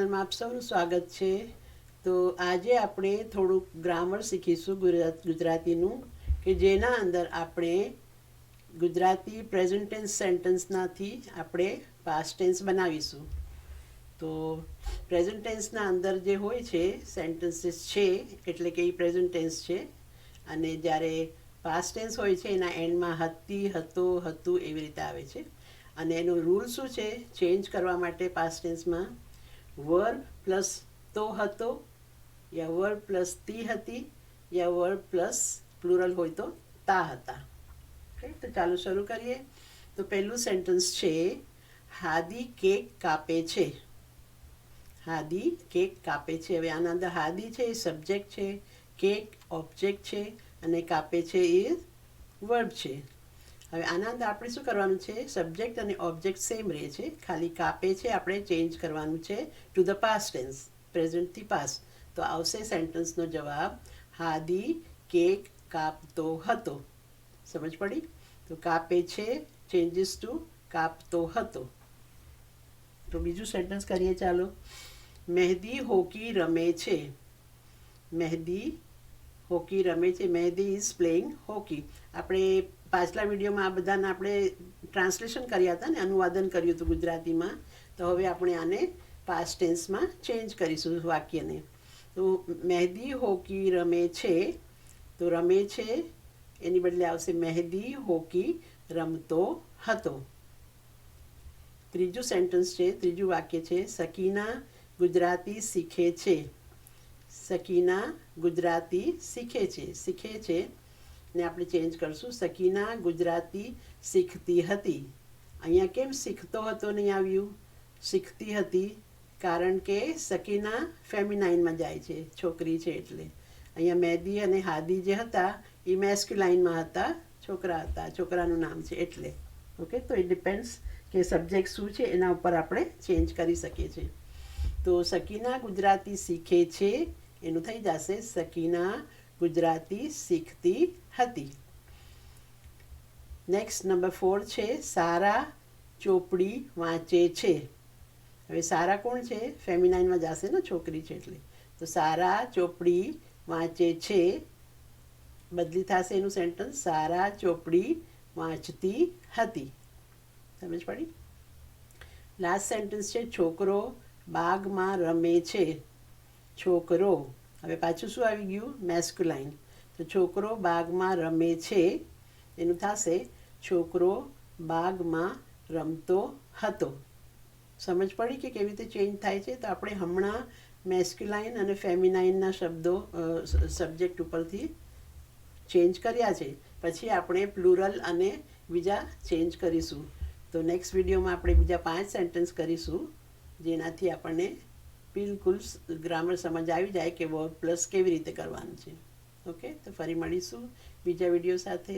ચેનલમાં આપ સૌનું સ્વાગત છે। તો આજે આપણે થોડુંક ગ્રામર શીખીશું ગુજરાતીનું કે જેના અંદર આપણે ગુજરાતી પ્રેઝન્ટ ટેન્સ સેન્ટેન્સનાથી આપણે પાસ્ટ ટેન્સ બનાવીશું। તો પ્રેઝન્ટ ટેન્સના અંદર જે હોય છે સેન્ટેન્સીસ છે એટલે કે એ પ્રેઝન્ટ ટેન્સ છે, અને જ્યારે પાસ્ટ ટેન્સ હોય છે એના એન્ડમાં હતી, હતો, હતું એવી રીતે આવે છે। અને એનો રૂલ શું છે ચેન્જ કરવા માટે પાસ્ટ ટેન્સમાં વર્બ પ્લસ તો હતો, યા વર્બ પ્લસ તી હતી, યા વર્બ પ્લસ પ્લુરલ હોય તો તા હતા। ઓકે, તો ચાલો શરૂ કરીએ। તો પહેલું સેન્ટેન્સ છે હાદી કેક કાપે છે। હાદી કેક કાપે છે। હવે આના અંદર હાદી છે એ સબ્જેક્ટ છે, કેક ઓબ્જેક્ટ છે, અને કાપે છે એ વર્બ છે। હવે આના અંદર આપણે શું કરવાનું છે, સબ્જેક્ટ અને ઓબ્જેક્ટ સેમ રહે છે, ખાલી કાપે છે આપણે ચેન્જ કરવાનું છે ટુ ધ પાસ્ટ ટેન્સ, પ્રેઝન્ટથી પાસ્ટ। તો આવશે સેન્ટેન્સનો જવાબ હાદી કેક કાપતો હતો। સમજ પડી? તો કાપે છે ચેન્જીસ ટુ કાપતો હતો। તો બીજું સેન્ટેન્સ કરીએ ચાલો। મહેદી હોકી રમે છે। મહેદી હોકી રમે છે। Mehdi is playing hockey. આપણે પાછલા વિડીયોમાં આ બધાને આપણે ટ્રાન્સલેશન કર્યા હતા ને, અનુવાદન કર્યું હતું ગુજરાતીમાં। તો હવે આપણે આને પાસ્ટ ટેન્સમાં ચેન્જ કરીશું વાક્યને। તો મહેદી હોકી રમે છે, તો રમે છે એની બદલે આવશે મહેદી હોકી રમતો હતો। ત્રીજું સેન્ટેન્સ છે, ત્રીજું વાક્ય છે સકીના ગુજરાતી શીખે છે। સકીના ગુજરાતી શીખે છે, શીખે છે ને આપણે ચેન્જ કરશું સકીના ગુજરાતી શીખતી હતી। અહીંયા કેમ શીખતો હતો નહીં આવ્યું, શીખતી હતી, કારણ કે સકીના ફેમિનાઇનમાં જાય છે, છોકરી છે એટલે। અહીંયા મહેદી અને હાદી જે હતા એ મેસ્ક્યુલાઇનમાં હતા, છોકરા હતા, છોકરાનું નામ છે એટલે। ઓકે, તો ઇટ ડિપેન્ડ્સ કે સબ્જેક્ટ શું છે એના ઉપર આપણે ચેન્જ કરી શકીએ છીએ। તો સકીના ગુજરાતી શીખે છે એનું થઈ જશે સકીના ગુજરાતી શીખતી હતી। નેક્સ્ટ નંબર 4 છે સારા ચોપડી વાંચે છે। હવે સારા કોણ છે, ફેમિનાઇનમાં જશે ને, છોકરી છે એટલે। તો સારા ચોપડી વાંચે છે, બદલી થશે એનું સેન્ટેન્સ સારા ચોપડી વાંચતી હતી। સમજ પડી? લાસ્ટ સેન્ટેન્સ છે છોકરો બાગમાં રમે છે। છોકરો, હવે પાછું શું આવી ગયું, મેસ્ક્યુલાઇન। તો છોકરો બાગમાં રમે છે એનું થશે છોકરો બાગમાં રમતો હતો। સમજ પડી કે કેવી રીતે ચેન્જ થાય છે? તો આપણે હમણાં મેસ્ક્યુલાઇન અને ફેમિનાઇનના શબ્દો સબ્જેક્ટ ઉપરથી ચેન્જ કર્યા છે, પછી આપણે પ્લુરલ અને બીજા ચેન્જ કરીશું। તો નેક્સ્ટ વિડીયોમાં આપણે બીજા 5 સેન્ટેન્સ કરીશું, જેનાથી આપણને બિલકુલ ગ્રામર સમજ આવી જાય કે વર્બ પ્લસ કેવી રીતે કરવાનું છે। ઓકે, તો ફરી મળીશું બીજા વિડીયો સાથે।